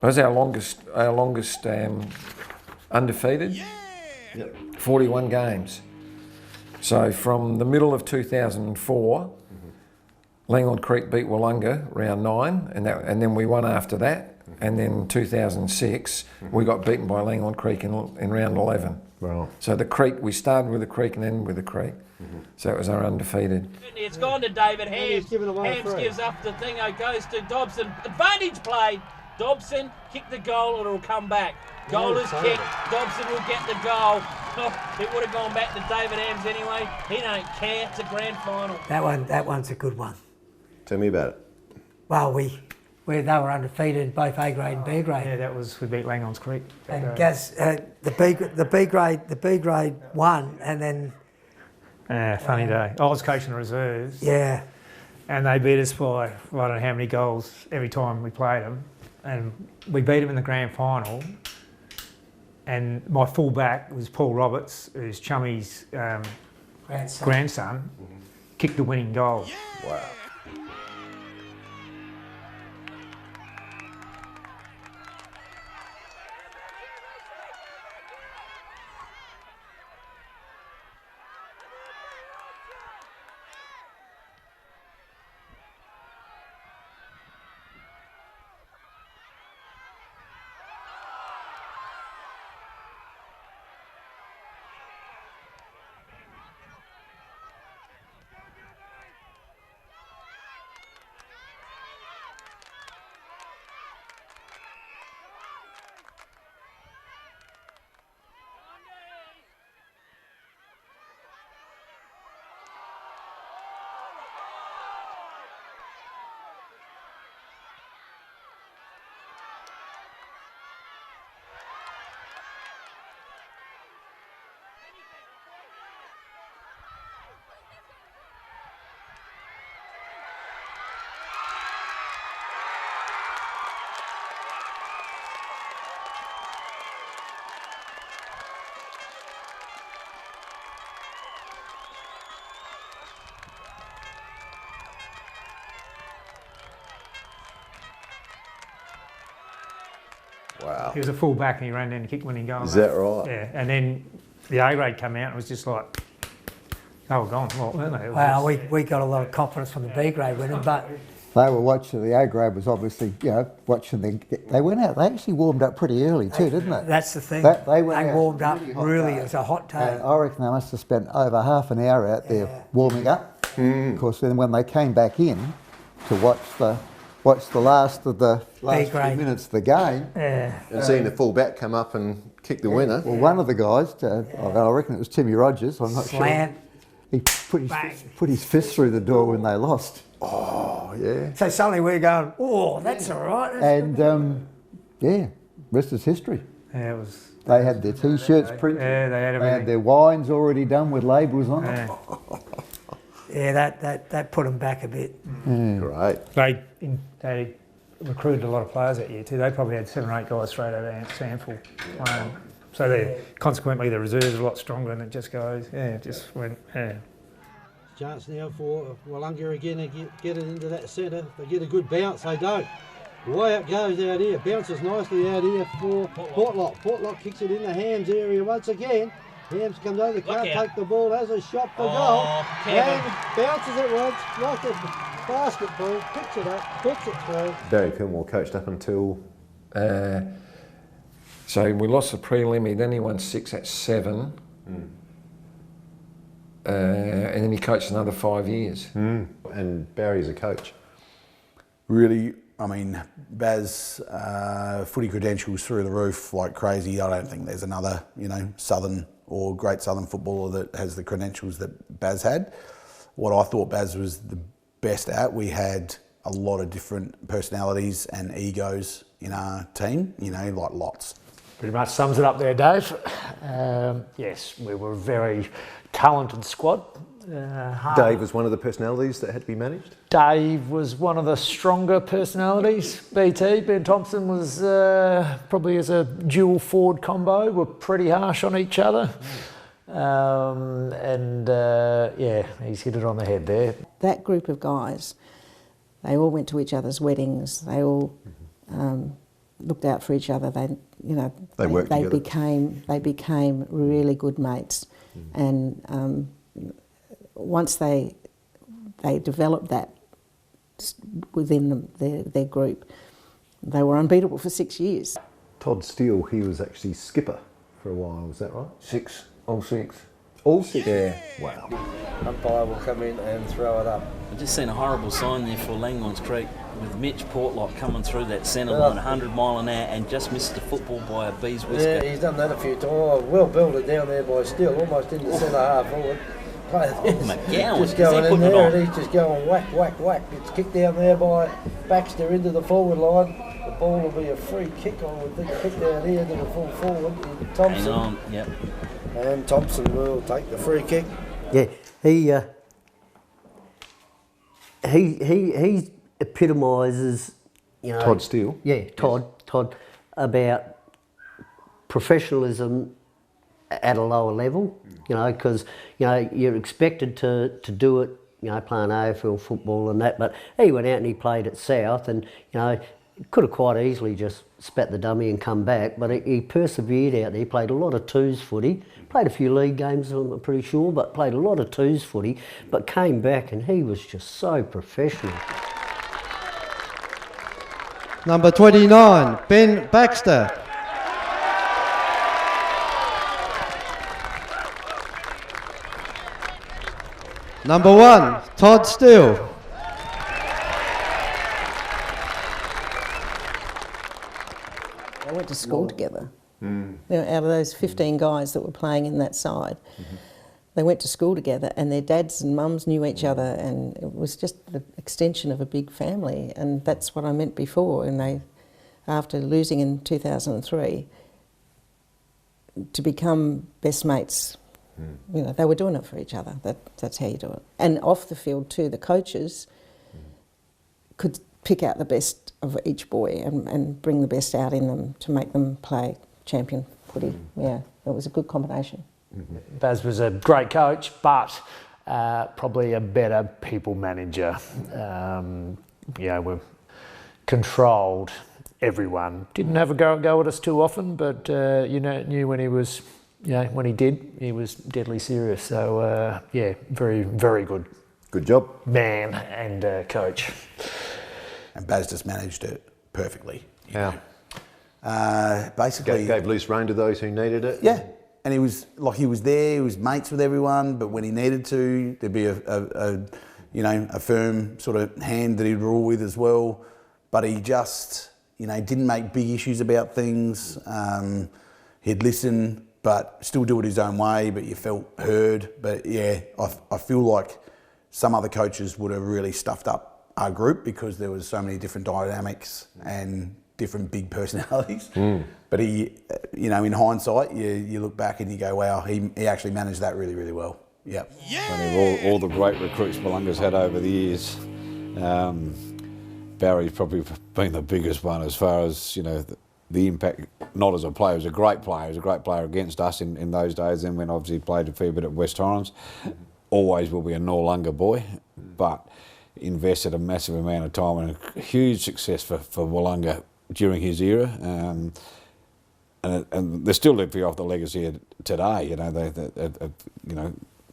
It was our longest undefeated. Yeah. Yep. 41 games. So from the middle of 2004, Langland Creek beat Willunga round 9, and then we won after that. And then 2006, we got beaten by Langland Creek in round 11. Wow. So the Creek, we started with the Creek and ended with the Creek. So it was our undefeated. It's gone to David Hams. Hams gives up the thing, goes to Dobson. Advantage played. Dobson kick the goal or it'll come back. Goal is kicked. Dobson will get the goal. It would have gone back to David Hams anyway. He don't care. It's a grand final. That one's a good one. Tell me about it. Well, they were undefeated, both A grade and B grade. Yeah, that was, we beat Langlands Creek. And Gaz, the B grade won, and then. Funny day. I was coaching the reserves. Yeah. And they beat us by I don't know how many goals every time we played them. And we beat them in the grand final. And my full back was Paul Roberts, who's Chummy's grandson, kicked the winning goal. Wow. Wow. He was a full back and he ran down to kick winning goal. Is that right? Yeah. And then the A grade came out and it was just like, they were gone, weren't they? Well, we got a lot of confidence from the B grade winning, but they were watching, the A grade was obviously, watching they went out, they actually warmed up pretty early too, didn't they? that's the thing. They warmed up really, it was a hot day. And I reckon they must have spent over half an hour out there warming up. Of course, then when they came back in to watch the last few minutes of the game. Yeah. And seeing the full back come up and kick the winner. Well, one of the guys, I reckon it was Timmy Rogers, I'm not Slant. sure. He put his fist through the door when they lost. Oh, yeah. So suddenly we're going, oh, that's all right. And rest is history. Yeah, it was. They had their T-shirts printed. Yeah, they had They everything. had their wines already done with labels on them. Yeah, that put them back a bit. Great. They recruited a lot of players that year too. They probably had 7 or 8 guys straight out of Sample. So consequently the reserves are a lot stronger and it just goes, it just went, Chance now for Willunga again to get it into that centre. They get a good bounce, they don't. Way it goes out here, bounces nicely out here for Portlock. Portlock kicks it in the Hams area once again. Hams comes over, can't take the ball, has a shot for goal, and bounces it once, like a basketball, picks it up, puts it through. Barry Pilmore coached up until... So we lost the prelim, then he won 6 at 7. And then he coached another 5 years. And Barry's a coach. Really, I mean, Baz, footy credentials through the roof like crazy. I don't think there's another, Southern or great Southern footballer that has the credentials that Baz had. What I thought Baz was the best at, we had a lot of different personalities and egos in our team, like lots. Pretty much sums it up there, Dave. Yes, we were a very talented squad. Dave was one of the personalities that had to be managed? Dave was one of the stronger personalities. Ben Thompson was probably as a dual forward combo, were pretty harsh on each other. He's hit it on the head there. That group of guys, they all went to each other's weddings. They all looked out for each other. They, you know, worked they together. became really good mates, and once they developed that within their group, they were unbeatable for 6 years. Todd Steele, he was actually skipper for a while, is that right? All six. All six? Yeah. Wow. Umpire will come in and throw it up. I've just seen a horrible sign there for Langlands Creek with Mitch Portlock coming through that centre line 100 mile an hour and just missed the football by a bee's whisker. Yeah, he's done that a few times. Oh, well built it down there by Steele, almost in the centre half forward. McGowan, just going in putting it there on? and he's just going whack, whack, whack. It's kicked down there by Baxter into the forward line. The ball will be a free kick, I would think, kick down here to the full forward in Thompson. Hang on, yep. And Thompson will take the free kick. Yeah, he epitomises, you know. Todd Steele? Yeah, Todd, about professionalism at a lower level, you know, because, you know, you're expected to do it, you know, playing AFL football and that, but he went out and he played at South and, you know, could have quite easily just spat the dummy and come back, but he persevered out there. He played a lot of twos footy, played a few league games, I'm pretty sure, but played a lot of twos footy, but came back and he was just so professional. Number 29, Ben Baxter. Number 1, Todd Steele. They went to school together. You know, out of those 15 guys that were playing in that side, they went to school together, and their dads and mums knew each other, and it was just the extension of a big family. And that's what I meant before. And they, after losing in 2003, to become best mates. You know, they were doing it for each other. That's how you do it. And off the field too, the coaches could pick out the best of each boy and bring the best out in them to make them play champion footy. Yeah, it was a good combination. Baz was a great coach, but probably a better people manager. You know, we controlled everyone. Didn't have a go at us too often, but you know, knew when he was. You know, when he did, he was deadly serious. So, yeah, very, very good. Good job. Man and coach. And Baz just managed it perfectly. Yeah. Basically... Gave loose rein to those who needed it. Yeah. And he was there, he was mates with everyone, but when he needed to, there'd be a firm sort of hand that he'd rule with as well. But he just, you know, didn't make big issues about things. He'd listen, but still do it his own way, but you felt heard. But yeah, I feel like some other coaches would have really stuffed up our group because there was so many different dynamics and different big personalities. But he, you know, in hindsight, you look back and you go, wow, he actually managed that really, really well. Yep. Funny, all the great recruits Willunga's had over the years, Barry's probably been the biggest one as far as, you know, the impact, not as a player, he was a great player. He was a great player against us in those days, and when obviously played a fair bit at West Torrens. Always will be a Norlunga boy, but invested a massive amount of time and a huge success for Willunga during his era. And they still live off the legacy today. You know, you know,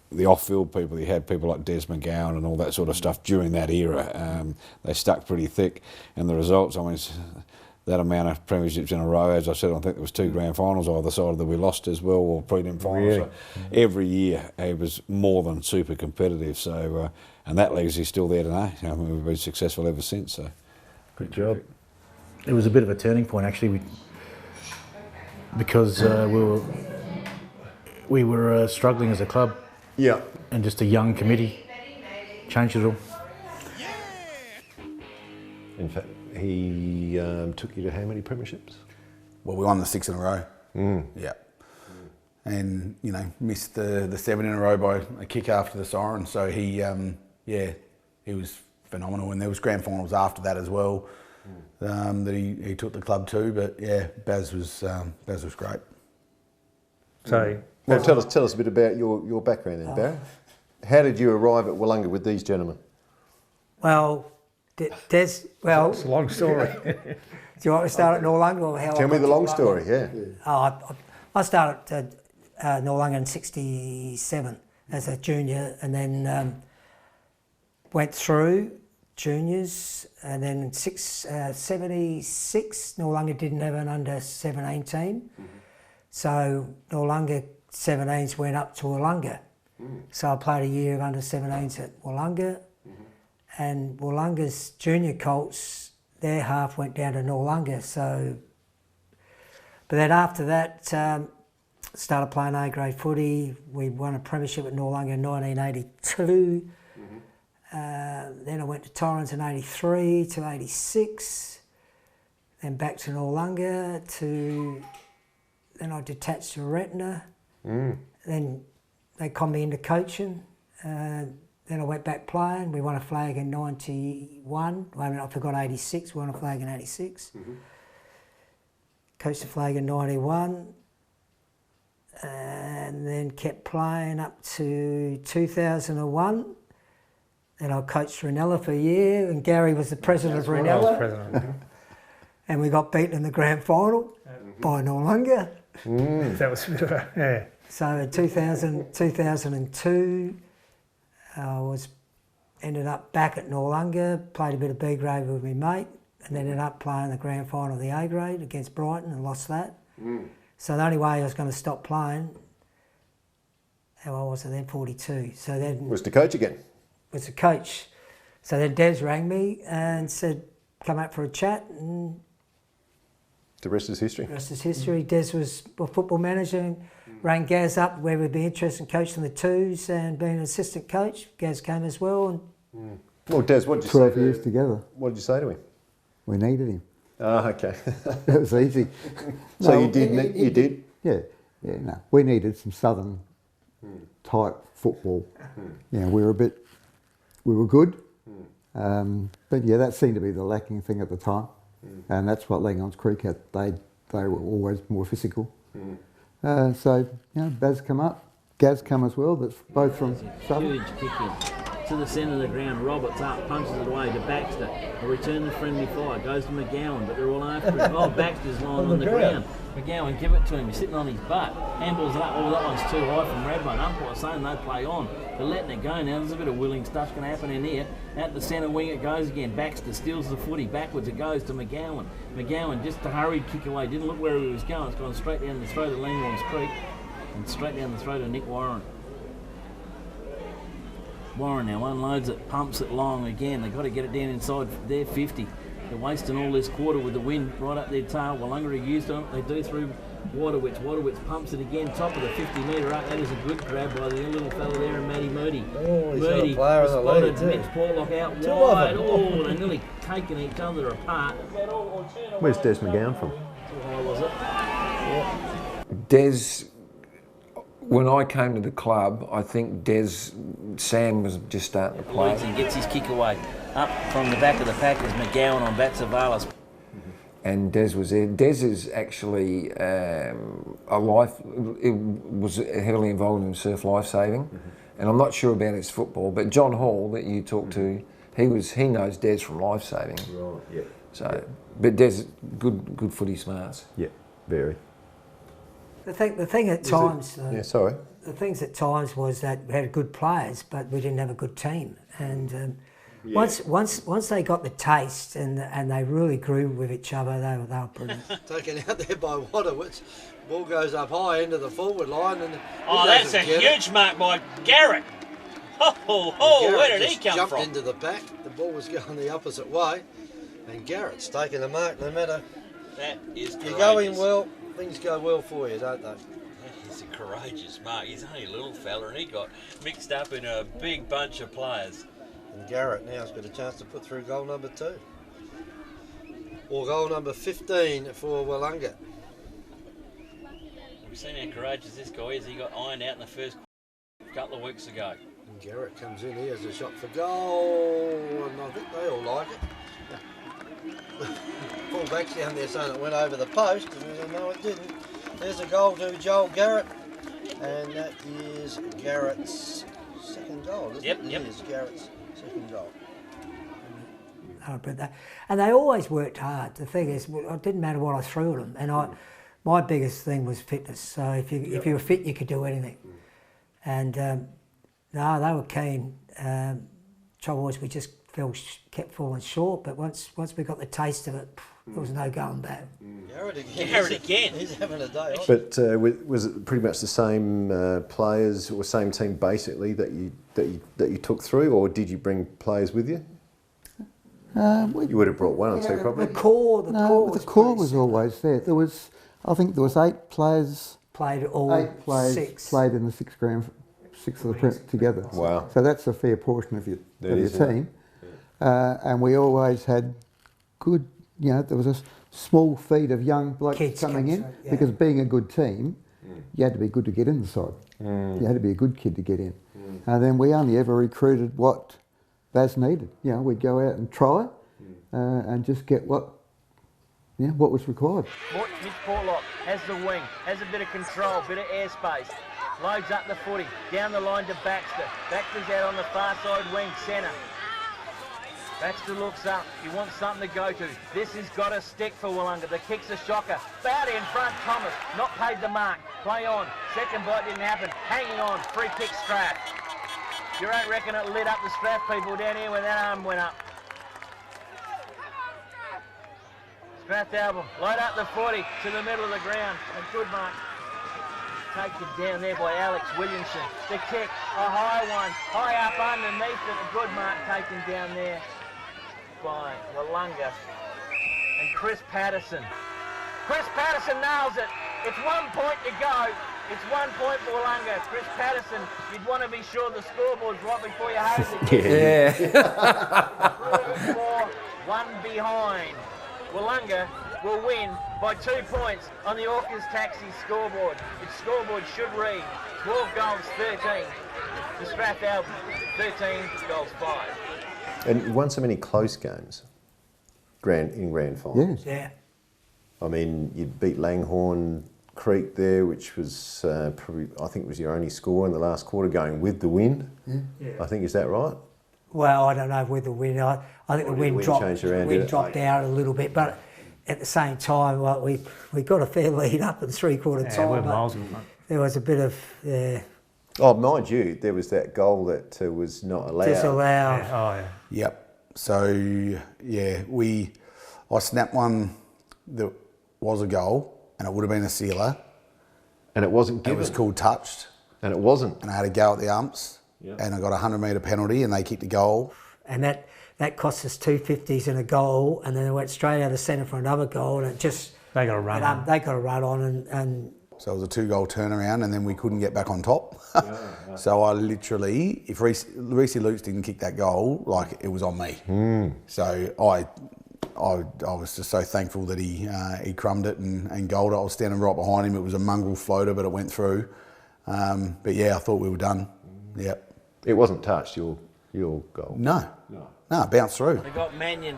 the off-field people. You had people like Des McGowan and all that sort of stuff during that era. They stuck pretty thick, and the results. I mean, that amount of premierships in a row. As I said, I think there was 2 grand finals either side that we lost as well, or prelim finals. Really? So every year it was more than super competitive. So, and that legacy's still there today. You know, we've been successful ever since. So, good job. It was a bit of a turning point actually, because we were struggling as a club. Yeah. And just a young committee changed it all. In fact, he took you to how many premierships? Well, we won the 6 in a row. Yeah. And, you know, missed the 7 in a row by a kick after the siren. So he, he was phenomenal. And there was grand finals after that as well that he took the club to. But yeah, Baz was great. So, well, tell us a bit about your background then, Barry. How did you arrive at Willunga with these gentlemen? Well, Des, well... It's a long story. Do you want to start at Willunga or how? Tell me the long story, yeah. Oh, I started at Willunga in '67 as a junior, and then went through juniors, and then in '76 Willunga didn't have an under-17 team, so Willunga 17s went up to Willunga. So I played a year of under-17s at Willunga, and Willunga's junior colts, their half went down to Willunga. So, but then after that, started playing A-grade footy. We won a premiership at Willunga in 1982. Then I went to Torrens in 83 to 86. Then back to Willunga then I detached to Retina. Then they conned me into coaching. Then I went back playing. We won a flag in 91. I forgot 86. We won a flag in 86. Coached the flag in 91. And then kept playing up to 2001. Then I coached Ranella for a year, and Gerry was the president of Ranella. And we got beaten in the grand final by Willunga. That was a bit of a, yeah. So in 2002, I ended up back at Willunga, played a bit of B grade with my mate, and then ended up playing the grand final of the A grade against Brighton and lost that. So the only way I was going to stop playing, how old was I then? 42. So then Was to coach again. Was a coach. So then Des rang me and said, come out for a chat, and The rest is history. the rest is history. Des was a football manager and rang Gaz up where we'd be interested in coaching the twos and being an assistant coach. Gaz came as well. And Well, Des, what did you 12 say? years together. What did you say to him? We needed him. Oh, okay. That was easy. So No, you did. You did. Yeah, yeah. No, we needed some southern type football. Yeah, we were good, but yeah, that seemed to be the lacking thing at the time, and that's what Langons Creek had. They were always more physical. So Baz come up, Gaz come as well. That's both from southern. Huge kick in. To the centre of the ground, Roberts up, punches it away to Baxter. A return the friendly fire, goes to McGowan, but they're all after him. Oh, Baxter's lying on the ground. McGowan, give it to him, he's sitting on his butt. Handballs it up, oh, that one's too high from Radbone. Umpire's saying they play on. They're letting it go now, there's a bit of willing stuff going to happen in here. Out the centre wing it goes again. Baxter steals the footy, backwards it goes to McGowan. McGowan just a hurried kick away, didn't look where he was going. It's gone straight down the throat of Langons Creek and straight down the throat of Nick Warren. Warren now unloads it, pumps it long again. They've got to get it down inside their 50. They're wasting all this quarter with the wind right up their tail. Willunga are used to it. They do through Waterwitz. Waterwitz pumps it again, top of the 50-metre up. That is a good grab by the little fella there, and Matty Moody. Oh, he's Moody got a player in the lead spotted too. Mitch Portlock out Two of wide. them. Oh, they're nearly taking each other apart. Where's Des McGowan from? Too high, was it? Des, when I came to the club, I think Sam was just starting to play. Leads and gets his kick away. Up from the back of the pack is McGowan on Batsavalis. And Des was there. Des is actually was heavily involved in surf lifesaving, and I'm not sure about his football. But John Hall, that you talked to, he knows Des from lifesaving. Right. Yeah. So, but Des, good footy smarts. Yeah. Very. the thing at times, Yeah. Sorry. the things at times was that we had good players, but we didn't have a good team. And once they got the taste and they really grew with each other, they were brilliant. Taken out there by Waterwitz. Ball goes up high into the forward line. And Oh, that's a huge mark by Garrett. Where did he come jumped from? into the back. The ball was going the opposite way. And Garrett's taken the mark no matter. That is You're going well, things go well for you, don't they? He's a courageous mark. He's only a little fella and he got mixed up in a big bunch of players. And Garrett now's got a chance to put through goal number 2. Or goal number 15 for Willunga. We've seen how courageous this guy is. He got ironed out in the first couple of weeks ago. And Garrett comes in here as a shot for goal, and I think they all like it. Full-back's down there saying it went over the post, and no it didn't. There's a goal to Joel Garrett, and that is Garrett's second goal, isn't it? Yep. It is Garrett's second goal. And they always worked hard. The thing is, it didn't matter what I threw at them. And my biggest thing was fitness. So if you were fit, you could do anything. And no, they were keen. Trouble was, we just kept falling short. But once we got the taste of it, there was no going back. Gerry again. He's having a day off. But was it pretty much the same players or same team basically that you took through, or did you bring players with you? You would have brought one or two probably. The core was always there. I think there was 8 players. Played all 8 players 6. played in the 6 of the print together. Wow. So that's a fair portion of your That team. And we always had good, there was a small feed of young blokes Kids coming in, yeah. because being a good team, you had to be good to get in the side. You had to be a good kid to get in. And then we only ever recruited what Baz needed. We'd go out and try and just get what was required. Mitch Portlock has the wing, has a bit of control, bit of airspace. Loads up the footy, down the line to Baxter. Baxter's out on the far side wing, centre. Baxter looks up, he wants something to go to. This has got to stick for Willunga. The kick's a shocker. Bowdy in front, Thomas, not paid the mark. Play on, second bite didn't happen. Hanging on, free kick Strath. You don't reckon it lit up the Strath people down here when that arm went up. Strath album, load up the 40 to the middle of the ground. A good mark. Taken down there by Alex Williamson. The kick, a high one, high up underneath it. A good mark taken down there by Willunga. And Chris Patterson. Chris Patterson nails it. It's 1 point to go. It's 1 point for Willunga. Chris Patterson, you'd want to be sure the scoreboard's right before you hose it. Yeah. 3, 4, 1 behind. Willunga will win by 2 points on the Orcas Taxi scoreboard. Its scoreboard should read 12 goals, 13. The Strath Album, 13 goals, 5. And you won so many close games in grand finals. Yes. Yeah. I mean, you beat Langhorne Creek there, which was probably, I think, was your only score in the last quarter, going with the wind. Yeah. I think, is that right? Well, I don't know with the wind. I think the wind dropped out a little bit, but at the same time, we got a fair lead up in 3/4 time. We're miles in front. There was a bit of Oh, mind you, there was that goal that was not allowed. disallowed. Yeah. Oh, yeah. Yep. So yeah, I snapped one that was a goal, and it would have been a sealer. And it wasn't given. It was called touched. And it wasn't. And I had a go at the umps, and I got a 100-metre penalty, and they kicked a goal. And that cost us 250s and a goal, and then it went straight out of centre for another goal, and it just They got a run on. They got a run on, and So it was a 2-goal turnaround, and then we couldn't get back on top. So I literally, if Reece Lukes didn't kick that goal, like, it was on me. So I was just so thankful that he crumbed it and goaled it. I was standing right behind him. It was a mongrel floater, but it went through. But yeah, I thought we were done. Yep. It wasn't touched, your goal. No, it bounced through. They got Mannion.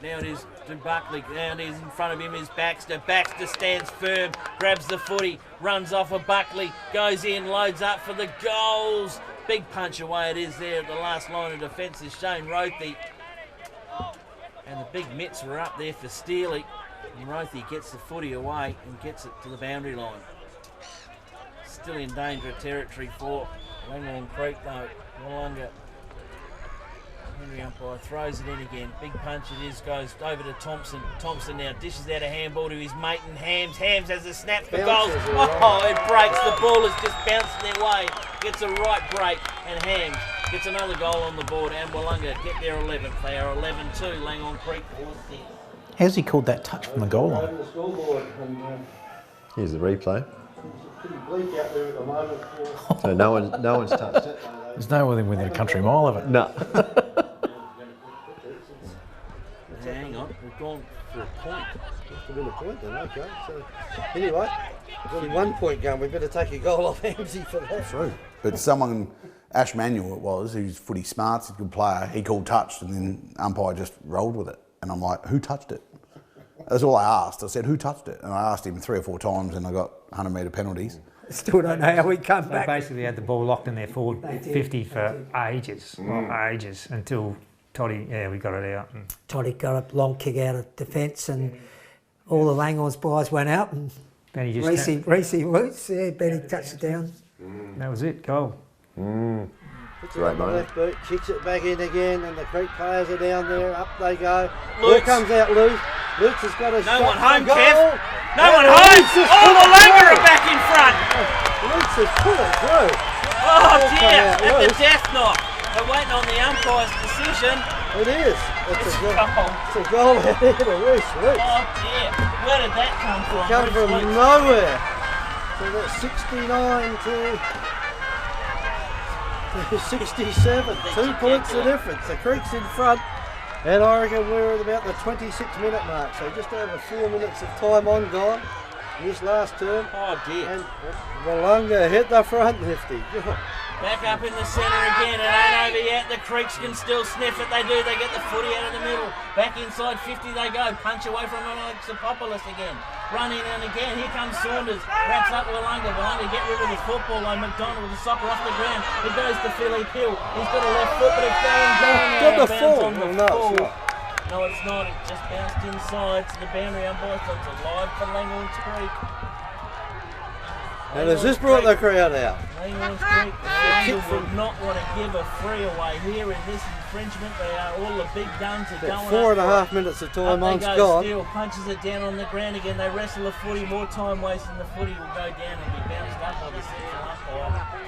Now it is to Buckley. Now it is in front of him is Baxter. Baxter stands firm, grabs the footy, runs off of Buckley, goes in, loads up for the goals. Big punch away it is there at the last line of defence is Shane Rothy. And the big mitts were up there for Steele. And Rothy gets the footy away and gets it to the boundary line. Still in danger of territory for Langhorne Creek though. Willunga. Henry umpire throws it in again. Big punch it is, goes over to Thompson. Thompson now dishes out a handball to his mate and Hams. Hams has a snap for goals. Oh, it breaks. The ball is just bouncing their way. Gets a right break and Hams gets another goal on the board and Willunga get their 11th. They are 11-2. Langhorne Creek 4-10. How's he called that touch from the goal line? Here's the replay. Pretty bleak out there at the moment. So no one's touched it. There's no one within a country mile of it. No. Hang on, we've gone for a point. Must have been a point then, okay. So anyway, there's only 1 point going. We better take a goal off Hamsey for that. True. But someone, Ash Manuel it was, who's footy smart, he's a good player, he called touched and then umpire just rolled with it. And I'm like, who touched it? That's all I asked. I said, who touched it? And I asked him 3 or 4 times and I got 100-metre penalties. still don't know how we come back. They basically had the ball locked in their forward 50 for ages, until Toddy, yeah, we got it out. Toddy got a long kick out of defence, and all the Langons boys went out, and Benny just Reese loose, yeah, Benny touched it down. That was it, goal. Puts it on the left boot, kicks it back in again, and the Creek players are down there. Up they go. Lutz. Here comes out Lutz. Lutz has got a shot. No one home, for Kev. goal. No one home. Oh, Willunga are back in front. Lutz has put it through. Oh dear, out at the loose. death knock. They're waiting on the umpire's decision. It is. It's a goal. goal. It's a goal out here to Reese Lutz. Oh dear, where did that come from? It came Reece from Lutz? nowhere. So that's 69 to 67. 2 points the difference. The Creek's in front. And I reckon we're at about the 26-minute mark. So just over 4 minutes of time on gone in this last term. Oh dear. And Willunga hit the front nifty. Back up in the centre again, it ain't over yet. The Creeks can still sniff it. They do. They get the footy out of the middle. Back inside 50 they go. Punch away from Alexopoulos again. Run in and again. Here comes Saunders. Wraps up Willunga. Willunga get rid of the football. Like McDonald with the soccer off the ground. It goes to Philippe Hill. He's got a left foot, but it's going down. Got the Bounce full. on the No, full. it's not. No, it's not. It just bounced inside to the boundary umpire. So it's alive for Langhorns Creek. And has this brought the crowd out? Langhorns Creek, Willunga would not want to give a free away here in this infringement. They are all the big guns are going About 4.5 up. minutes of time Up on they go, gone. Steele punches it down on the ground again. They wrestle the footy, more time wasting. The footy will go down and be bounced up by the central umpire.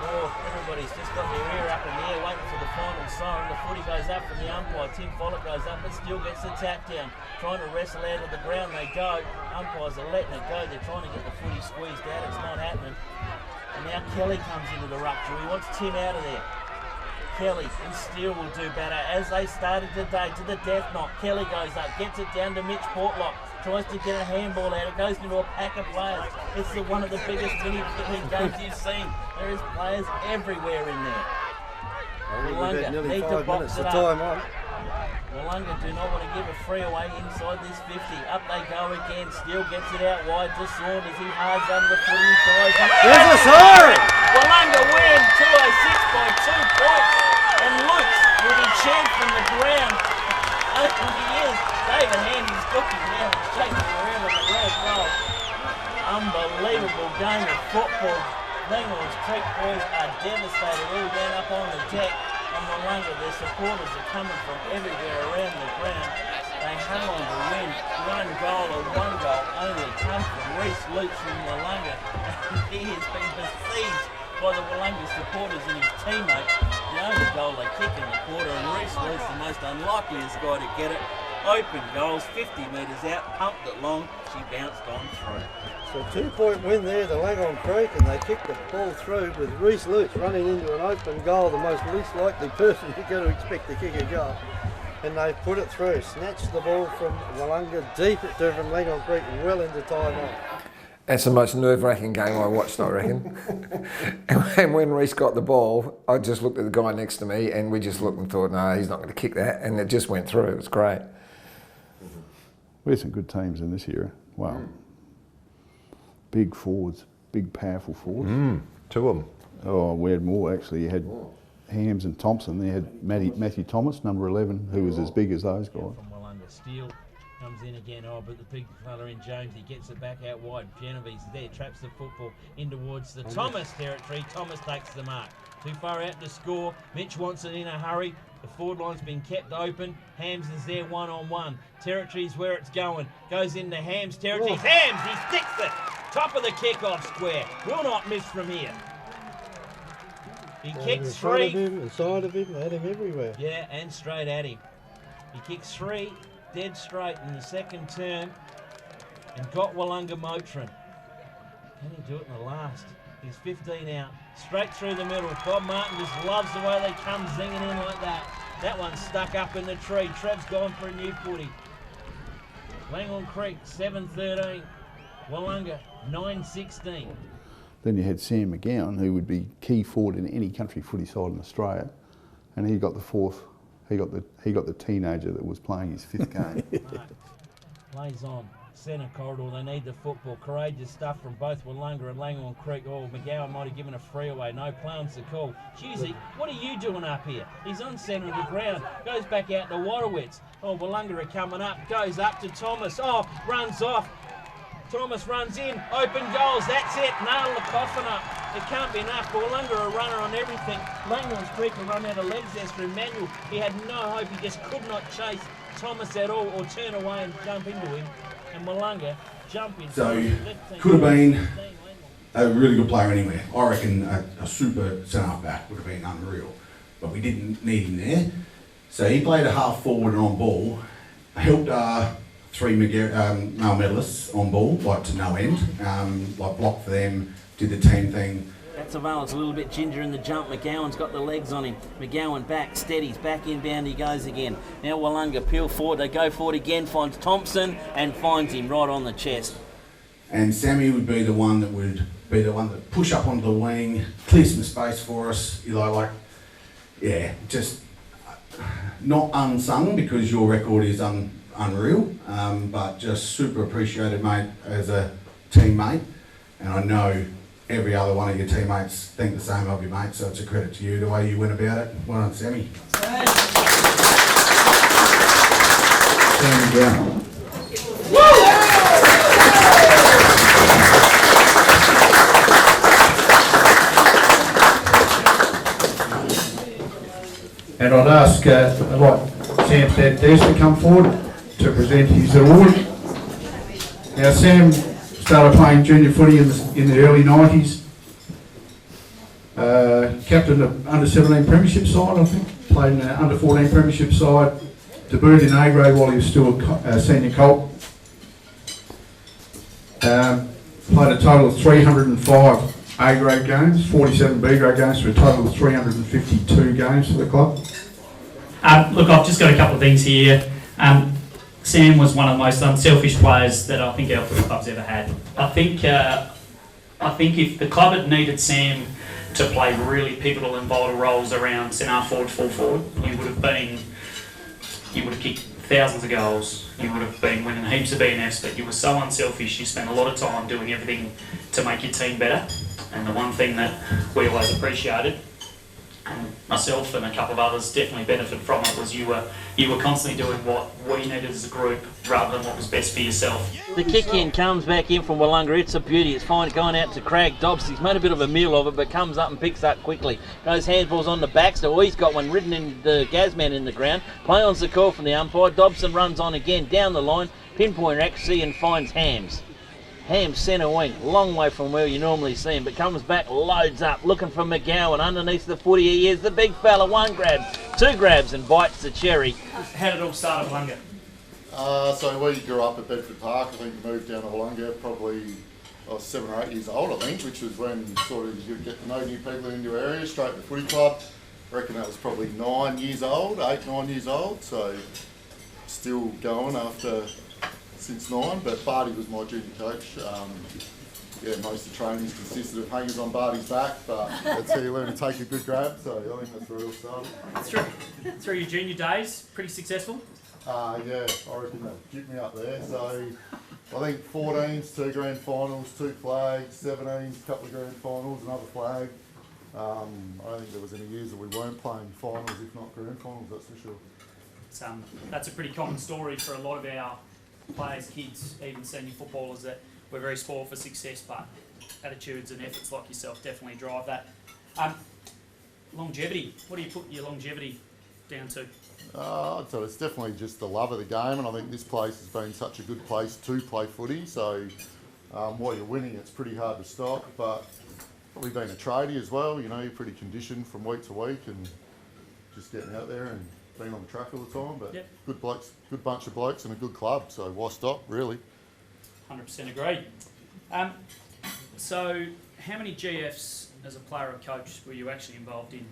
Oh, everybody's just got their ear up in the air waiting for the final siren. The footy goes up from the umpire. Tim Follett goes up and Steele gets the tap down. Trying to wrestle out of the ground, they go. Umpires are letting it go. They're trying to get the footy squeezed out. It's not happening. And now Kelly comes into the rupture. He wants Tim out of there. Kelly and Steele will do better. As they started today to the death knock, Kelly goes up, gets it down to Mitch Portlock, tries to get a handball out. It goes into a pack of players. It's one of the biggest mini games you've seen. There is players everywhere in there. Willunga Nearly need to 5 box minutes it of up. time on. Willunga do not want to give a free away inside this 50. Up they go again. Steele gets it out wide to Saunders. He hards under the footy. There's a siren! Willunga win 206 by 2 points. And Lutz will be cheered from the ground. Oh, he is. David Handy's looking now and shaking around on the last goal. Unbelievable game of football. Langhorns Creek boys are devastated all down up on the deck. And Willunga, their supporters are coming from everywhere around the ground. They hung on to win 1 goal and 1 goal only come from Reese Lutz from Willunga. And he has been besieged by the Willunga supporters and his teammates. The only goal they kick in the quarter, and Reese Lutz, the most unlikeliest guy to get it. Open goals, 50 metres out, pumped it long, she bounced on through. So 2-point win there to Langhorne Creek, and they kicked the ball through with Reese Lutz running into an open goal, the most least likely person you're going to expect to kick a goal. And they put it through, snatched the ball from Willunga deep from Langhorne Creek well into time on. That's the most nerve-wracking game I watched, I reckon. And when Reese got the ball, I just looked at the guy next to me and we just looked and thought, no, he's not going to kick that. And it just went through. It was great. We had some good teams in this era. Wow. Big forwards, big powerful forwards. 2 of them. Oh, we had more actually. You had Hams and Thompson. They had Matthew Thomas, number 11, who was as big as those guys. From Willunga, Steele comes in again. Oh, but the big fella in James, he gets it back out wide. Genovese there, traps the football in towards the Thomas territory. Thomas takes the mark. Too far out to score. Mitch wants it in a hurry. The forward line's been kept open. Hams is there one-on-one. Territory's where it's going. Goes into Hams territory. Hams, he sticks it. Top of the kick-off square. Will not miss from here. He kicks in front of 3. him, inside of him, had him everywhere. Yeah, and straight at him. He kicks 3, dead straight in the second term, and got Willunga Motrin. Can he do it in the last? He's 15 out, straight through the middle. Bob Martin just loves the way they come zinging in like that. That one's stuck up in the tree. Trev's gone for a new footy. Langhorne Creek 7-13. Willunga 9-16. Then you had Sam McGowan, who would be key forward in any country footy side in Australia, and he got the 4th. He got the teenager that was playing his 5th game. Plays on. Centre corridor, they need the football. Courageous stuff from both Willunga and Langhorne Creek. Oh, McGowan might have given a free away. No plans to call. Husey, what are you doing up here? He's on centre of the ground. Goes back out to Warowitz. Oh, Willunga are coming up. Goes up to Thomas. Oh, runs off. Thomas runs in. Open goals. That's it. Nail the coffin up. It can't be enough. Willunga a runner on everything. Langhorne Creek will run out of legs there for Emmanuel. He had no hope. He just could not chase Thomas at all or turn away and jump into him. And Willunga jump in. So, could have been a really good player anywhere. I reckon a super centre back would have been unreal. But we didn't need him there. So he played a half forward and on ball. Helped three male medalists on ball, like to no end. Like blocked for them, did the team thing. That's a a little bit ginger in the jump. McGowan's got the legs on him. McGowan back, steadies, back inbound he goes again. Now Willunga peel forward, they go forward again, finds Thompson and finds him right on the chest. And Sammy would be the one that push up onto the wing, clear some space for us. You know, like, yeah, just not unsung because your record is unreal, but just super appreciated, mate, as a teammate. And I know every other one of your teammates think the same of you, mate, so it's a credit to you, the way you went about it. Well done, Sammy. Sammy Brown. And I'd ask, I'd like Sam's dad Des to come forward to present his award. Now Sam started playing junior footy in the early 90s. Captain of under-17 premiership side, I think. Played in the under-14 premiership side. Debuted in A grade while he was still a senior colt. Played a total of 305 A grade games, 47 B grade games, for a total of 352 games for the club. Look, I've just got a couple of things here. Sam was one of the most unselfish players that I think our footy club's ever had. I think if the club had needed Sam to play really pivotal and vital roles around centre forward, full forward, you would have kicked thousands of goals. You would have been winning heaps of BNFs, but you were so unselfish. You spent a lot of time doing everything to make your team better. And the one thing that we always appreciated, and myself and a couple of others definitely benefited from it, was you were constantly doing what we needed as a group rather than what was best for yourself. The kick in comes back in from Willunga. It's a beauty. It's fine going out to Craig Dobbs. He's made a bit of a meal of it, but comes up and picks up quickly. Goes handballs on the Baxter. Oh, he's got one ridden in the Gazman in the ground. Play on's the call from the umpire. Dobson runs on again down the line. Pinpoint accuracy and finds Hams. Hams centre wing, long way from where you normally see him, but comes back, loads up, looking for McGowan. Underneath the footy he is, the big fella. One grab, two grabs and bites the cherry. How did it all start at Willunga? So we grew up at Bedford Park. I think moved down to Willunga probably I was 7 or 8 years old, I think, which was when sort of you get to know new people in your area, straight to footy club. I reckon that was probably 9 years old, 8, 9 years old, so still going after since 9, but Barty was my junior coach. Most of the trainings consisted of hangers on Barty's back, but that's how you learn to take a good grab, so I think that's where it all started. Through your junior days, pretty successful? I reckon that jipped me up there. So I think 14s, 2 grand finals, 2 flags, 17s, a couple of grand finals, another flag. I don't think there was any years that we weren't playing finals, if not grand finals, that's for sure. That's a pretty common story for a lot of our players, kids, even senior footballers, that we're very spoiled for success, but attitudes and efforts like yourself definitely drive that. Longevity, what do you put your longevity down to? So it's definitely just the love of the game, and I think this place has been such a good place to play footy, so while you're winning it's pretty hard to stop, but probably being a tradie as well, you know, you're pretty conditioned from week to week and just getting out there and being on the track all the time, but yep. Good blokes, good bunch of blokes and a good club, so why stop, really? 100% agree. So how many GFs as a player or coach were you actually involved in?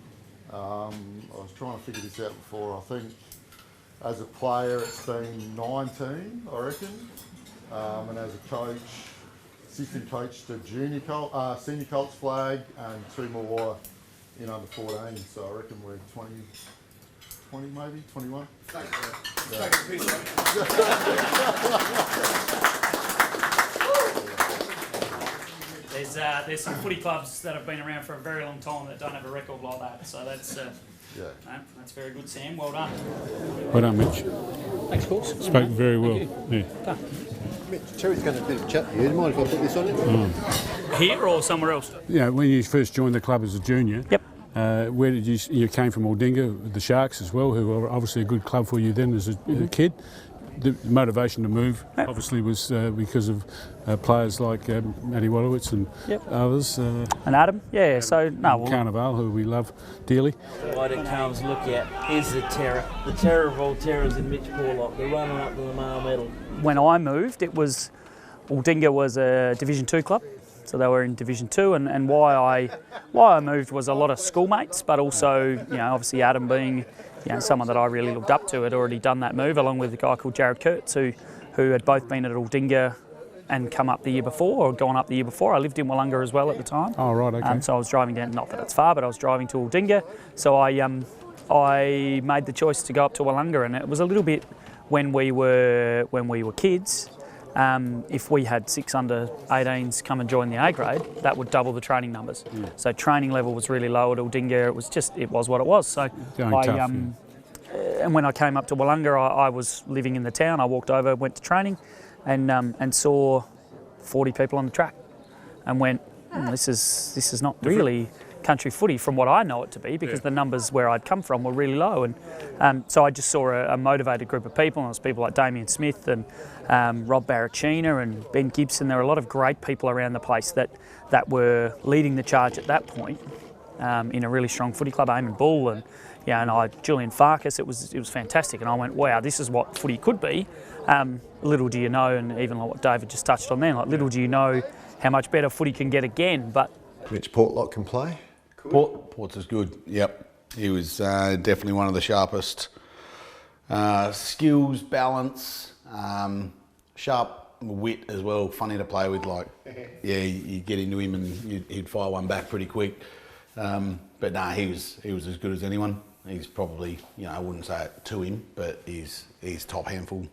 I was trying to figure this out before. I think as a player it's been 19, I reckon, and as a coach, assistant coach to senior Colts flag and 2 more in under 14, so I reckon we're 20 maybe, 21. Thanks, there's some footy clubs that have been around for a very long time that don't have a record like that. So that's that's very good, Sam. Well done. Well done, Mitch. Thanks, Course. Spoke very well. Yeah. Mitch, Terry's going to do a bit of chat to you. Do you mind if I put this on you? Here or somewhere else? Yeah, when you first joined the club as a junior, yep. Where did you came from Aldinga, the Sharks as well, who were obviously a good club for you then as a kid. The motivation to move obviously was because of players like Matty Wallowitz and others. And Adam, yeah. So no, Carnival, who we love dearly. What it comes look at is the terror of all terrors in Mitch Portlock, the runner up to the male medal. When I moved, it was Aldinga was a Division 2 club. So they were in Division 2, and why I moved was a lot of schoolmates, but also, obviously Adam being, someone that I really looked up to, had already done that move, along with a guy called Jared Kurtz, who had both been at Aldinga and come up the year before, or gone up the year before. I lived in Willunga as well at the time. Oh, right, okay. So I was driving down, not that it's far, but I was driving to Aldinga. So I made the choice to go up to Willunga, and it was a little bit when we were kids. If we had 6 under 18s come and join the A grade, that would double the training numbers. So training level was really low at Aldinga. It was what it was. So and when I came up to Willunga, I was living in the town. I walked over, went to training, and saw 40 people on the track, and went, this is not really country footy from what I know it to be, because the numbers where I'd come from were really low, and so I just saw a motivated group of people, and it was people like Damien Smith and Rob Barracina and Ben Gibson. There were a lot of great people around the place that were leading the charge at that point in a really strong footy club, Eamon Bull and Julian Farkas. It was fantastic, and I went, wow, this is what footy could be. Little do you know, and even like what David just touched on then, little do you know how much better footy can get again. But Mitch Portlock can play. Ports is good. Yep, he was definitely one of the sharpest. Skills, balance, sharp wit as well. Funny to play with. You get into him and he'd fire one back pretty quick. But nah, he was as good as anyone. He's probably, I wouldn't say it to him, but he's top handful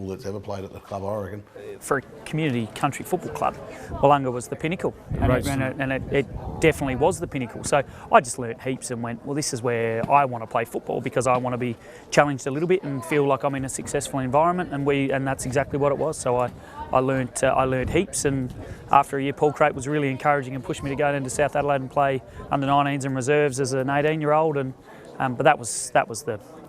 that's ever played at the club, I reckon. For a community country football club, Willunga was the pinnacle, and it definitely was the pinnacle. So I just learnt heaps and went, well, this is where I want to play football, because I want to be challenged a little bit and feel like I'm in a successful environment, and that's exactly what it was. So I learnt heaps, and after a year, Paul Crate was really encouraging and pushed me to go down to South Adelaide and play under 19s and reserves as an 18-year-old, but that was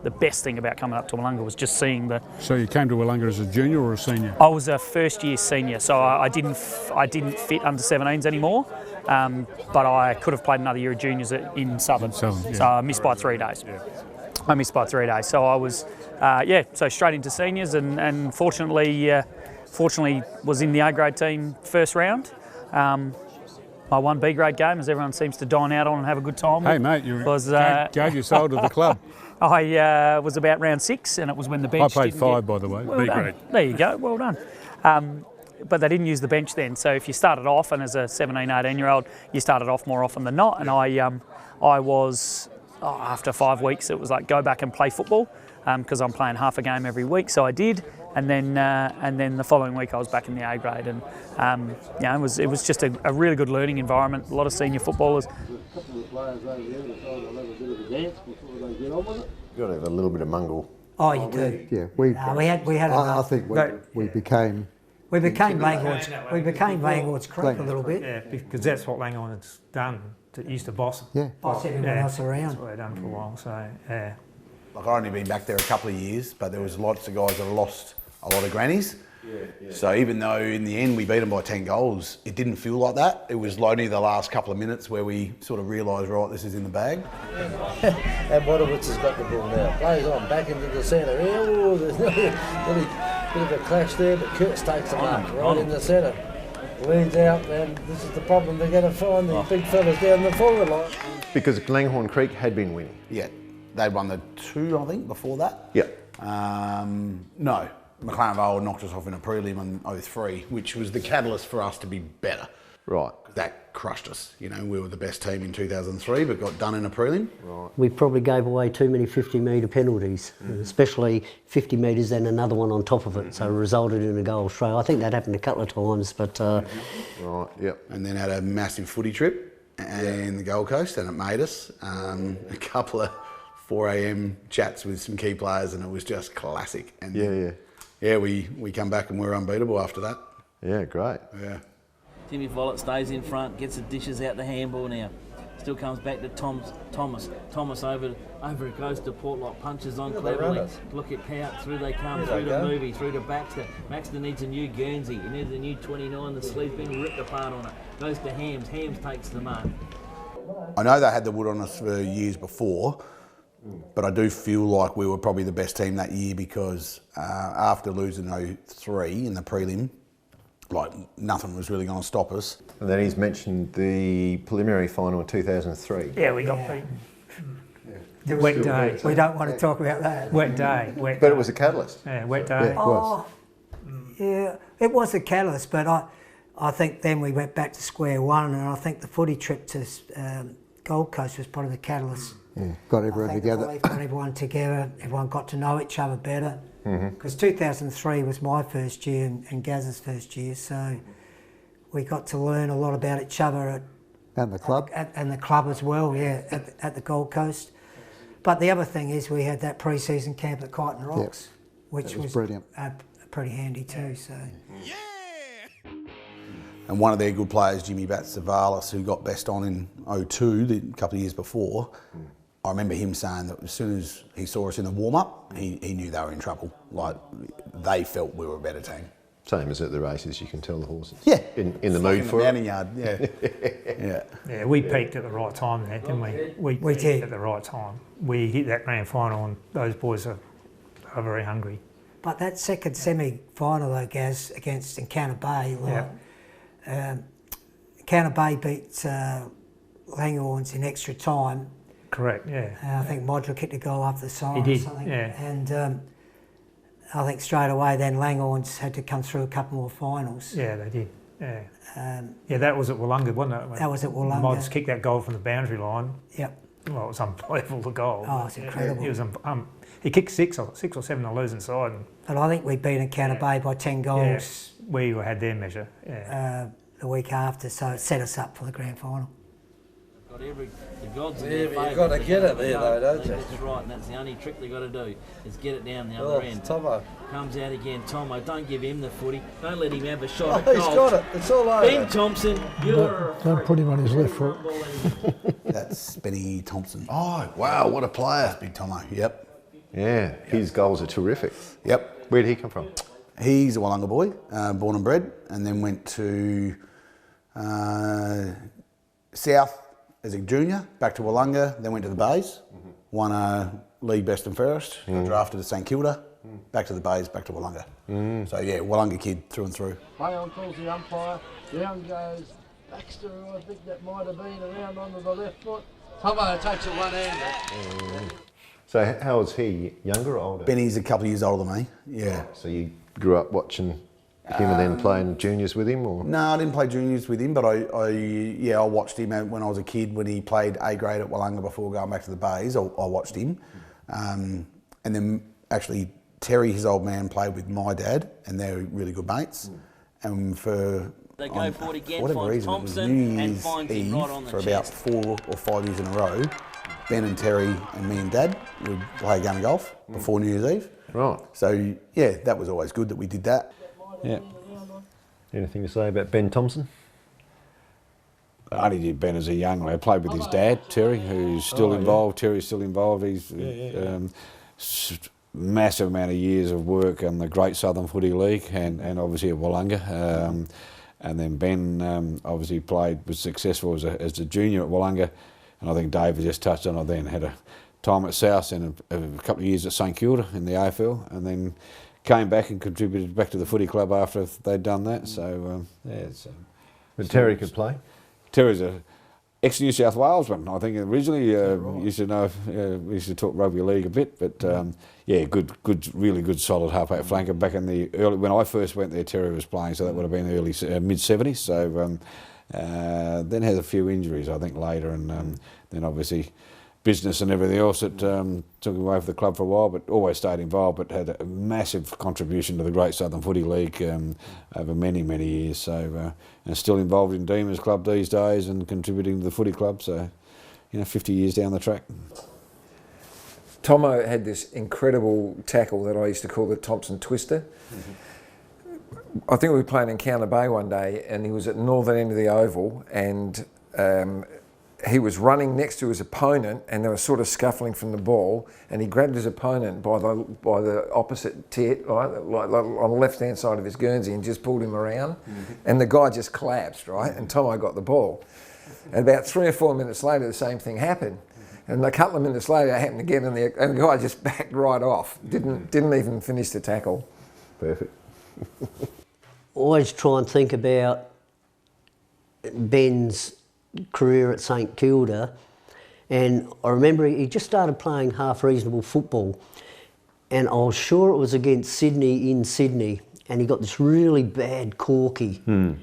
the best thing about coming up to Willunga, was just seeing the. So you came to Willunga as a junior or a senior? I was a first-year senior, so I didn't fit under 17s anymore, but I could have played another year of juniors in Southern. So I missed by 3 days. Yeah. I missed by 3 days, so I was so straight into seniors, and fortunately was in the A grade team first round. My one B grade game, as everyone seems to dine out on and have a good time with. Hey mate, you gave your soul to the club. I was about round 6, and it was when the bench. I played 5, by the way, well B done. grade. There you go, well done. But they didn't use the bench then, so if you started off, and as a 17, 18-year-old, you started off more often than not, and I was, after 5 weeks, it was like, go back and play football, because I'm playing half a game every week, so I did. And then the following week I was back in the A grade, and it was just a really good learning environment. A lot of senior footballers. You've got to have a little bit of mungle. Oh, you do. Yeah, we had. I think we became. We became Langwards Creek a little bit. Yeah, because that's what Langwards done. It used to boss everyone else around. That's what they've done for a while. So yeah. I've only been back there a couple of years, but there was lots of guys that lost a lot of grannies. So even though in the end we beat them by 10 goals, it didn't feel like that. It was only the last couple of minutes where we sort of realised, right, this is in the bag. And Wodowitz has got the ball now. Plays on back into the centre. Oh, there's a bit of a clash there, but Kurtz takes the mark right in the centre. Leads out, and this is the problem they're going to find, the big fellas down the forward line. Because Langhorne Creek had been winning. Yeah, they'd won the 2, I think, before that. Yeah. No, McLaren Vale knocked us off in a prelim in 03, which was the catalyst for us to be better. Right. That crushed us. You know, we were the best team in 2003, but got done in a prelim. Right. We probably gave away too many 50-metre penalties, especially 50 metres and another one on top of it, so it resulted in a goal straight. I think that happened a couple of times, but... Right, yep. And then had a massive footy trip in the Gold Coast, and it made us. A couple of 4 a.m. chats with some key players, and it was just classic. And yeah, we come back and we're unbeatable after that. Yeah, great. Yeah. Timmy Follett stays in front, gets the dishes out the handball now. Still comes back to Thomas. Thomas over it goes to Portlock, punches on cleverly. Look at Pout, through they come, through to Movie, through to Baxter. Baxter needs a new Guernsey. He needs a new 29. The sleeve's been ripped apart on it. Goes to Hams. Hams takes the mark. I know they had the wood on us for years before, but I do feel like we were probably the best team that year because after losing 03 in the prelim, like nothing was really going to stop us. And then he's mentioned the preliminary final in 2003. Yeah, we got beaten. The wet day. We don't want to talk about that. Wet day. But it was a catalyst. Yeah, wet day. Yeah, it was. Yeah, it was a catalyst, but I think then we went back to square one, and I think the footy trip to Gold Coast was probably the catalyst. Yeah, got everyone together. Got everyone together. Everyone got to know each other better. Because 2003 was my first year and Gaz's first year, so we got to learn a lot about each other And the club. and the club as well. Yeah, at the Gold Coast. But the other thing is we had that pre-season camp at Kyneton Rocks, which was brilliant. Pretty handy too. So. And one of their good players, Jimmy Bats-Savalas, who got best on in 02, a couple of years before, I remember him saying that as soon as he saw us in the warm-up, he knew they were in trouble. Like, they felt we were a better team. Same as at the races, you can tell the horses. Yeah. In the mood for it. Yard, yeah. Yeah. Yeah, we peaked at the right time there, didn't we? We peaked at the right time. We hit that grand final and those boys are very hungry. But that second semi-final though, Gaz, against Encounter Bay, Encounter Bay beat Langhorns in extra time. Correct, yeah. I think Modler kicked a goal after the siren He or did, something. yeah. And I think straight away then Langhorns had to come through a couple more finals. Yeah, they did. Yeah. Yeah, that was at Willunga, wasn't it? That was at Willunga. Mods kicked that goal from the boundary line. Yep. Well, it was unbelievable, the goal. Oh, it's incredible. He was he kicked six or seven on the losing side. But I think we beat Encounter Bay by 10 goals. Yeah, we had their measure. Yeah. The week after, so it set us up for the grand final. Got the gods in Yeah, their but you've favour. got to get it there though, don't you? That's right, and that's the only trick they've got to do, is get it down the other end. Tomo. Comes out again, Tomo, don't give him the footy. Don't let him have a shot Oh, at goal. he's got it. It's all over. Ben Thompson, you're Don't put him on his left foot. That's Benny Thompson. Oh, wow, what a player. Big Tomo, yep. Yeah, his goals are terrific. Yep. Where did he come from? He's a Willunga boy, born and bred, and then went to South as a junior, back to Willunga, then went to the Bays, won a league best and fairest, got drafted to St Kilda, back to the Bays, back to Willunga. So yeah, Willunga kid through and through. Play on calls the umpire. Down goes Baxter, who I think that might have been around onto the left foot. Tomo takes it one-hander. So how was he, younger or older? Benny's a couple of years older than me, yeah. So you grew up watching him and then playing juniors with him, or? No, I didn't play juniors with him, but I watched him when I was a kid when he played A grade at Willunga before going back to the Bays. I watched him, and then actually Terry, his old man, played with my dad, and they're really good mates. And for They go for it again, whatever finds reason, Thompson it was New and Year's finds him Eve right on the for about chest. 4 or 5 years in a row. Ben and Terry and me and Dad would play a game of golf before New Year's Eve. Right. So yeah, that was always good that we did that. Yeah. Anything to say about Ben Thompson? I only did Ben as a young lad. I played with his dad, Terry, who's still involved. Terry's still involved. He's massive amount of years of work on the Great Southern Footy League and obviously at Willunga. And then Ben obviously was successful as a junior at Willunga. And I think Dave just touched on it then. Had a time at South and a couple of years at St Kilda in the AFL, and then came back and contributed back to the footy club after they'd done that. So, But Terry could play? Terry's a ex-New South Walesman. I think originally used to know, we used to talk rugby league a bit, but yeah, good, really good solid halfback flanker. Back in the early, when I first went there, Terry was playing, so that would have been the early mid-70s. So then had a few injuries, I think, later, and then obviously business and everything else that took him away from the club for a while, but always stayed involved, but had a massive contribution to the Great Southern Footy League over many, many years. So, and still involved in Demons Club these days and contributing to the footy club. So, 50 years down the track. Tomo had this incredible tackle that I used to call the Thompson Twister. I think we were playing in Counter Bay one day, and he was at the northern end of the oval, and he was running next to his opponent, and they were sort of scuffling from the ball, and he grabbed his opponent by the opposite tit, right, like on the left-hand side of his Guernsey, and just pulled him around, and the guy just collapsed, right, and Tomo got the ball. And about 3 or 4 minutes later, the same thing happened. And a couple of minutes later, I happened to get in there, and the guy just backed right off, didn't even finish the tackle. Perfect. Always try and think about Ben's career at St Kilda, and I remember he just started playing half reasonable football, and I was sure it was against Sydney in Sydney, and he got this really bad corky, and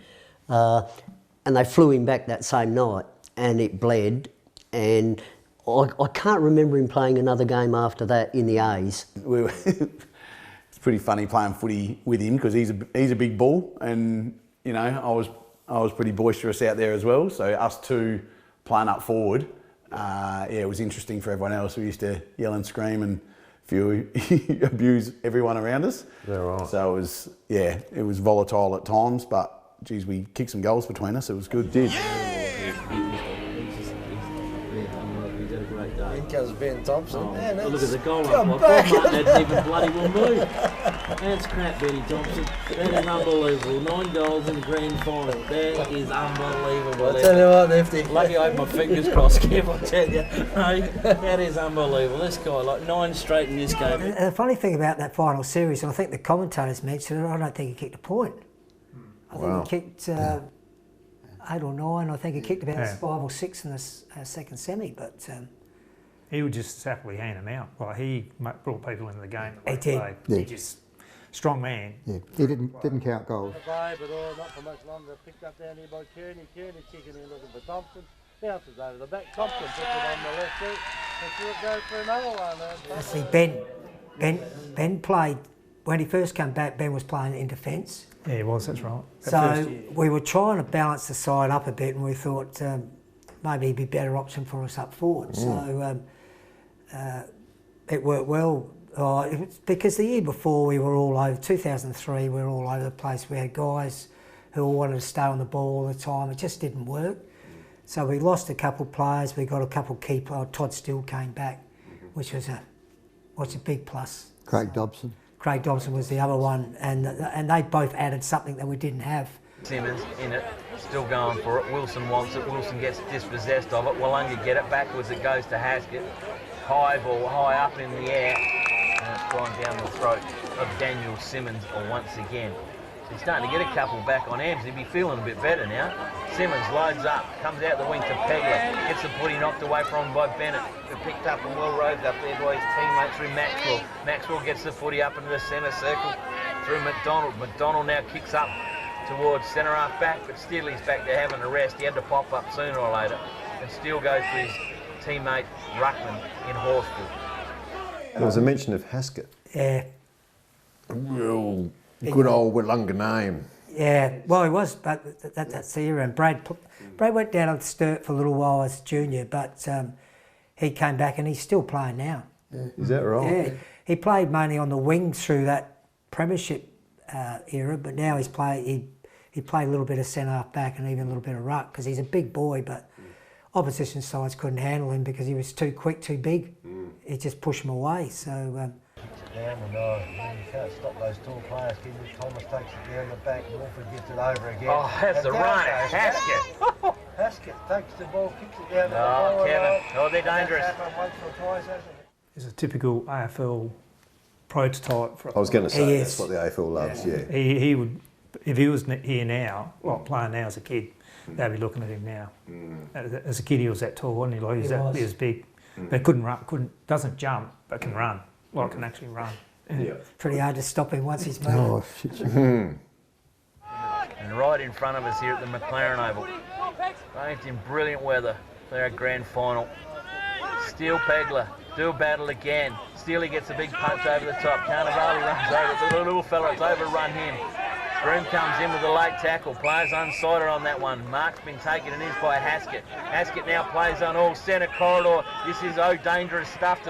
they flew him back that same night, and it bled, and I can't remember him playing another game after that in the A's. It's pretty funny playing footy with him because he's a big bull, and I was pretty boisterous out there as well. So us two playing up forward, it was interesting for everyone else. We used to yell and scream and abuse everyone around us. Yeah, right. So it was volatile at times, but geez, we kicked some goals between us. It was good. In comes Ben Thompson. Oh, look at the goal up. Bob Martin hadn't even bloody well moved. That's crap, Benny Thompson. That is unbelievable. 9 goals in the grand final. That is unbelievable. I tell you what, Nifty. Lucky I had my fingers crossed, Kev, I tell you. Hey, that is unbelievable. This guy, like 9 straight in this game. The funny thing about that final series, and I think the commentators mentioned it, I don't think he kicked a point. I think he kicked 8 or 9. I think he kicked about 5 or 6 in the second semi, but... he would just happily hand them out. Like he brought people into the game. He did. Yeah. He just strong man. Yeah, he didn't count goals. But not for much longer. Picked up down here by Kearney. Kearney kicking in looking for Thompson. Bounces over the back. Thompson puts it on the left foot. And she'll go for another one. See, Ben played, when he first came back, Ben was playing in defence. Yeah, he was, that's right. So we were trying to balance the side up a bit, and we thought maybe he'd be a better option for us up forward. So it worked well. It was because the year before we were all over, 2003, we were all over the place. We had guys who all wanted to stay on the ball all the time. It just didn't work. So we lost a couple of players. We got a couple of key players. Todd Steele came back, which was a big plus. Craig Dobson. Craig Dobson was the other one, and they both added something that we didn't have. Simmons in it, still going for it. Wilson wants it. Wilson gets dispossessed of it. Willunga get it backwards. It goes to Haskett. High ball, high up in the air, and it's gone down the throat of Daniel Simmons once again. So he's starting to get a couple back on Ems. He'd be feeling a bit better now. Simmons loads up, comes out the wing to Pegler, gets the footy knocked away from him by Bennett, who picked up and well roved up there by his teammate through Maxwell. Maxwell gets the footy up into the centre circle through McDonald. McDonald now kicks up towards centre half back, but Steele is back there having a rest. He had to pop up sooner or later, and Steele goes for his teammate Ruckman in Horsfield. There was a mention of Haskett. Yeah. Real good old Willunga name. Yeah, well, he was, but that's the era. And Brad went down on Sturt for a little while as a junior, but he came back and he's still playing now. Yeah. Is that right? Yeah, he played mainly on the wings through that premiership era, but now he played a little bit of centre half back and even a little bit of ruck because he's a big boy, but opposition sides couldn't handle him because he was too quick, too big. It just pushed him away. So. Down and you can't stop those tall players. Thomas takes it down the back. Wolford gets it over again. Oh, that's the run. Haskett. Haskett takes the ball, kicks it down to the Oh, ball. Kevin. Oh, they're dangerous. That's happened once or twice, hasn't it? He's a typical AFL prototype. I was going to say that's what the AFL loves. Yeah. He would, if he was here now, well, playing now as a kid, they'd be looking at him now. As a kid, he was that tall, wasn't he? Like, he was big, but couldn't run. Doesn't jump, but can run. Like, can actually run. Pretty hard to stop him once he's moved. Oh, shit. And right in front of us here at the McLaren Oval, both in brilliant weather for our grand final. Steele Pegler, do a battle again. Steele gets a big punch over the top. Carnivale runs over. The little fella, it's overrun him. Broom comes in with a late tackle. Players unsighted on that one. Mark's been taken and is by Haskett. Haskett now plays on all centre corridor. This is dangerous stuff.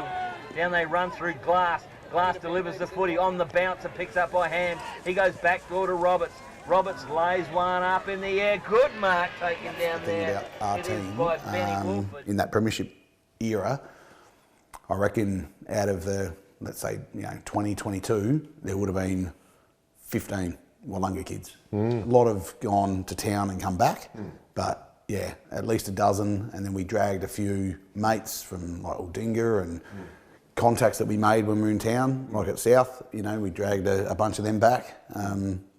Down they run through Glass. Glass delivers the footy on the bounce and picks up by Ham. He goes back door to Roberts. Roberts lays one up in the air. Good mark taken down there. About our team in that premiership era, I reckon out of the, let's say, 2022, there would have been 15 Willunga kids. A lot have gone to town and come back, but yeah, at least a dozen. And then we dragged a few mates from like Aldinga and contacts that we made when we were in town, like at South. We dragged a bunch of them back.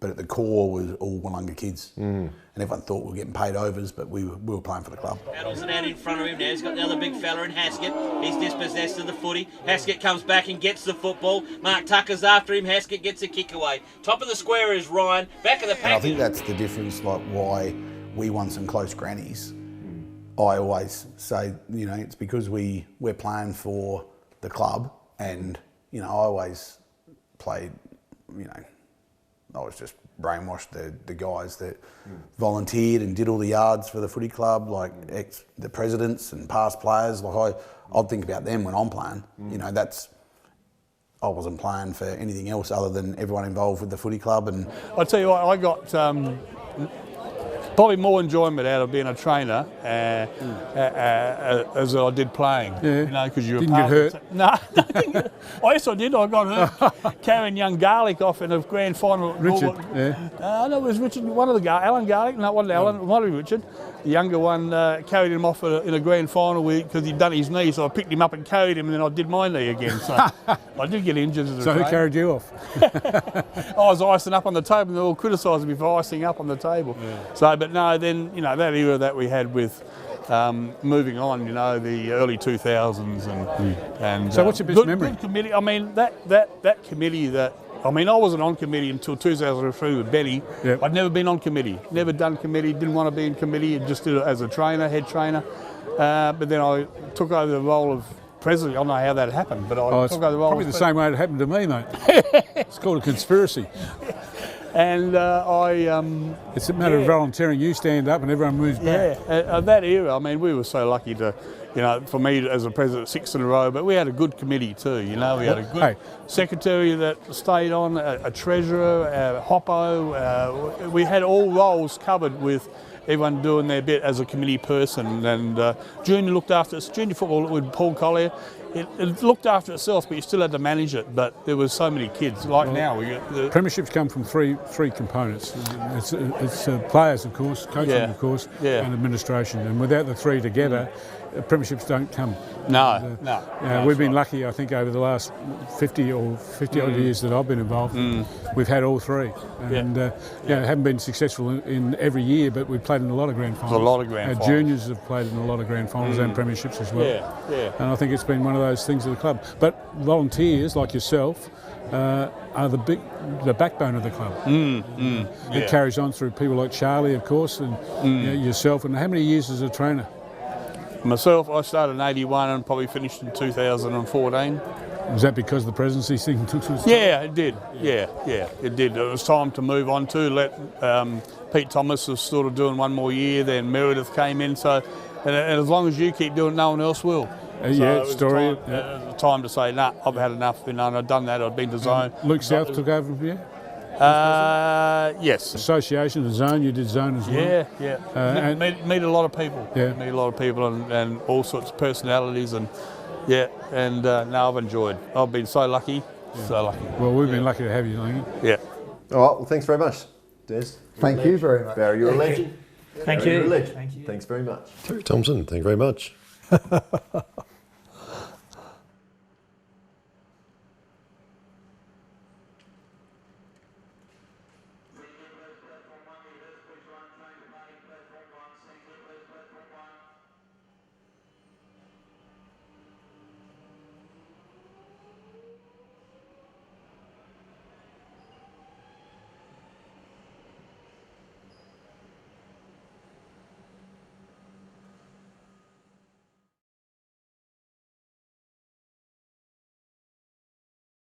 But at the core was all Willunga kids. And everyone thought we were getting paid overs, but we were playing for the club. Adelson out in front of him now. He's got the other big fella in Haskett. He's dispossessed of the footy. Haskett comes back and gets the football. Mark Tucker's after him. Haskett gets a kick away. Top of the square is Ryan. Back of the pack. And I think that's the difference, like why we won some close grannies. I always say, it's because we're playing for the club, and I always played, I was just brainwashed the guys that volunteered and did all the yards for the footy club, like the presidents and past players. Like I'd think about them when I'm playing. I wasn't playing for anything else other than everyone involved with the footy club. And I tell you what, I got probably more enjoyment out of being a trainer as I did playing. Yeah. Because you were Didn't get hurt? No. Oh, yes, I did. I got hurt carrying young Garlic off in a grand final. Richard, No, it was Richard, one of the Alan Garlic. No, it wasn't Alan. It might have been Richard. The younger one carried him off in a grand final because he'd done his knee, so I picked him up and carried him, and then I did my knee again. So I did get injured as a trainer. who carried you off? I was icing up on the table, and they all criticised me for icing up on the table. So, but no, then that era that we had with moving on, the early 2000s and So what's your best memory? Good committee. I mean that committee that. I wasn't on committee until 2003 with Benny. Yep. I'd never been on committee, never done committee, didn't want to be in committee, just did it as a trainer, head trainer. But then I took over the role of president. I don't know how that happened, but I took over the role. Probably the same way it happened to me, mate. It's called a conspiracy. And it's a matter of volunteering. You stand up and everyone moves back. Yeah, that era, we were so lucky to, for me as a president, 6 in a row, but we had a good committee too, we had a good secretary that stayed on, a treasurer, Hoppo, we had all roles covered with everyone doing their bit as a committee person, and junior looked after us, junior football with Paul Collier. It looked after itself, but you still had to manage it. But there was so many kids. Like now, we get the premierships come from three components. It's players, of course, coaching, of course, and administration. And without the three together, premierships don't come. No. We've been lucky, I think, over the last 50 odd years that I've been involved. We've had all three, and haven't been successful in every year, but we've played in a lot of grand finals. A lot of grand finals. Our juniors have played in a lot of grand finals and premierships as well. Yeah. And I think it's been one of those things of the club. But volunteers like yourself are the backbone of the club. It carries on through people like Charlie, of course, and yourself. And how many years as a trainer? Myself, I started in 81 and probably finished in 2014. Was that because the presidency thing took some time? Yeah, it did. Yeah, it did. It was time to move on to let Pete Thomas was sort of doing one more year, then Meredith came in. So, and as long as you keep doing it, no one else will. It was time to say, nah, I've had enough. And I'd done that. I'd been to Zone. Luke South took over from you? Yes. Association, the Zone, you did Zone as well? Yeah. Meet a lot of people. Yeah. Meet a lot of people and all sorts of personalities and now I've enjoyed. I've been so lucky, so lucky. Well, we've been lucky to have you, Langy. Yeah. All right, well, thanks very much, Des. Thank you very much. Barry, you're a legend. Thank Barry, you. You're a legend. Thank you. Thanks very much. Terry Thompson, thank you very much.